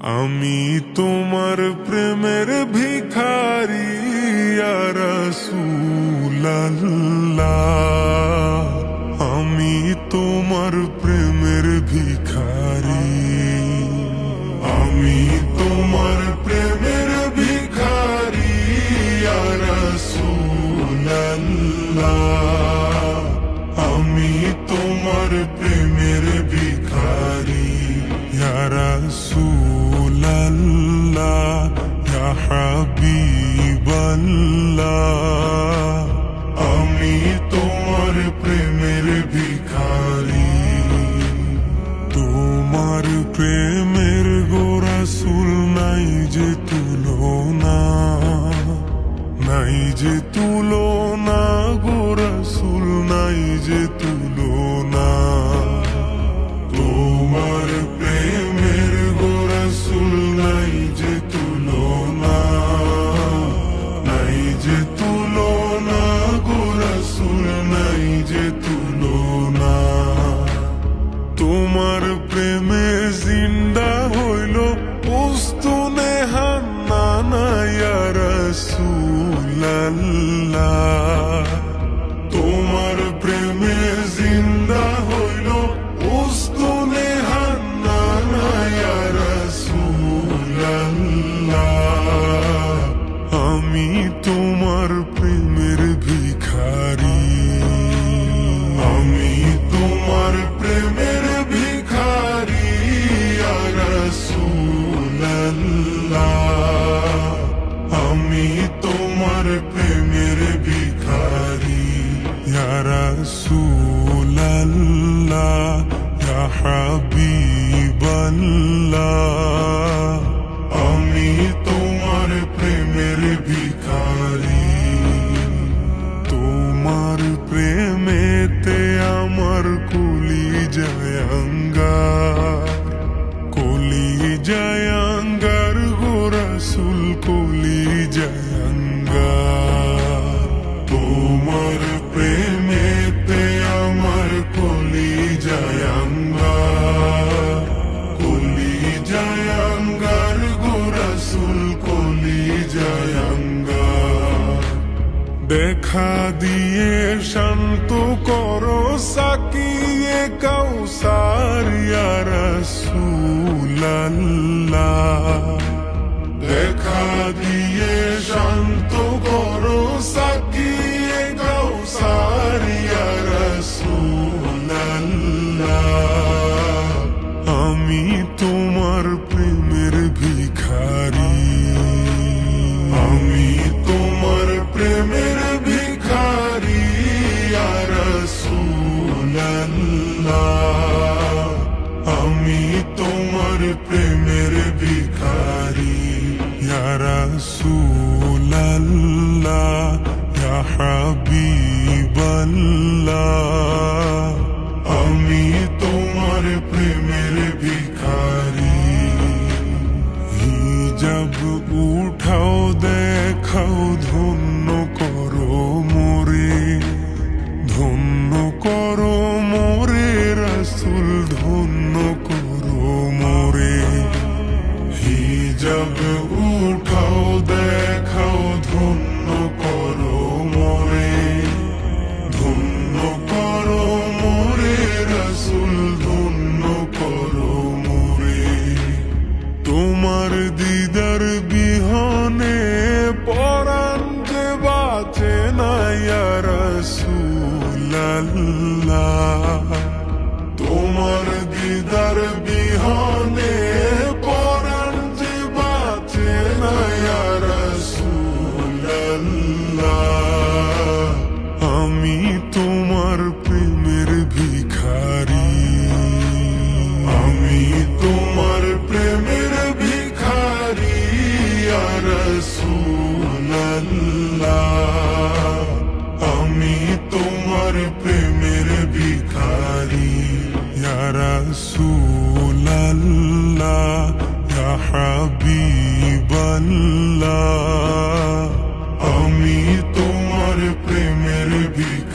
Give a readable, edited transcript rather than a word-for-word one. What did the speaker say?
আমি তোমার প্রেমের ভিখারি ইয়া রাসূলুল্লাহ, আমি তোমার প্রেমের ভিখারি, আমি তোমার প্রেমের ভিখারি ইয়া রাসূলুল্লাহ, আমি তোমার প্রেমের ভিখারি ইয়া রাসূলুল্লাহ, ইয়া হাবিবাল্লাহ, আমি তোমার প্রেমের ভিখারি। তোমার প্রেমের গো রাসূল নাই যে তুলনা, নাই যে তুলনা গো রাসূল, নাই যে তুলনা। তোমার প্রেমের গো রাসূল নাই যে তুলনা, নাই যে তুলনা গো রাসূল, নাই যে তুলনা। তোমার প্রেমে জিন্দা হইল উস্তুনে হান্নানা ইয়া রাসূলুল্লাহ, তোমার প্রেমে জিন্দা হইল উস্তুনে হান্নানা ইয়া রাসূলুল্লাহ, আমি তোমার প্রেমের ভিখারি, আমি তোমার প্রেমের ভিখারি ইয়া রাসূলুল্লাহ, আমি তোমার প্রেমের ভিখারি ইয়া রাসূলুল্লাহ, ইয়া হাবিবাল্লাহ, আমি তোমার প্রেমের ভিখারি। তোমার প্রেমেতে আমার কলিজায় আঙ্গার, কলিজায় আঙ্গার গো রাসূল, কলিজায় আঙ্গার। তোমার প্রেমেতে আমার কলিজায় আঙ্গার, কলিজায় আঙ্গার গো রাসূল, কলিজায় আঙ্গার। দেখা দিয়ে শান্ত করো সাকিয়ে কাউসার ইয়া রাসূলুল্লাহ, দেখা দিয়ে শান্ত করো সাকিয়ে কাউসার ইয়া রাসূলুল্লাহ, আমি তোমার প্রেমের ভিখারি, আমি তোমার প্রেমের ভিখারি ইয়া রাসূলুল্লাহ, আমি তোমার প্রেমের ভিখারি ইয়া রাসূলুল্লাহ, ইয়া হাবিবাল্লাহ, আমি তোমার প্রেমের ভিখারি। হিজাব উঠাও দেখাও ধন্য করো মোরে, ধন্য করো মোরে রাসূল, ধন্য করো মোরে। হিজাব উঠাও দেখাও ধন্য করো মোরে, ধন্য করো মোরে রাসূল, ধন্য করো মোরে। তোমার দিদার বিহনে পরাণ যে বাঁচে না ইয়া রাসূলুল্লাহ, তোমার দিদার বিহনে পরাণ যে বাঁচে না ইয়া রাসূলুল্লাহ, আমি তোমার প্রেমের ভিখারি, আমি তোমার প্রেমের ভিখারি ইয়া রাসূলুল্লাহ, আমি তোমার প্রেমের ভিখারি ইয়া রাসূলুল্লাহ, ইয়া হাবিবাল্লাহ, আমি তোমার প্রেমের ভিখারি।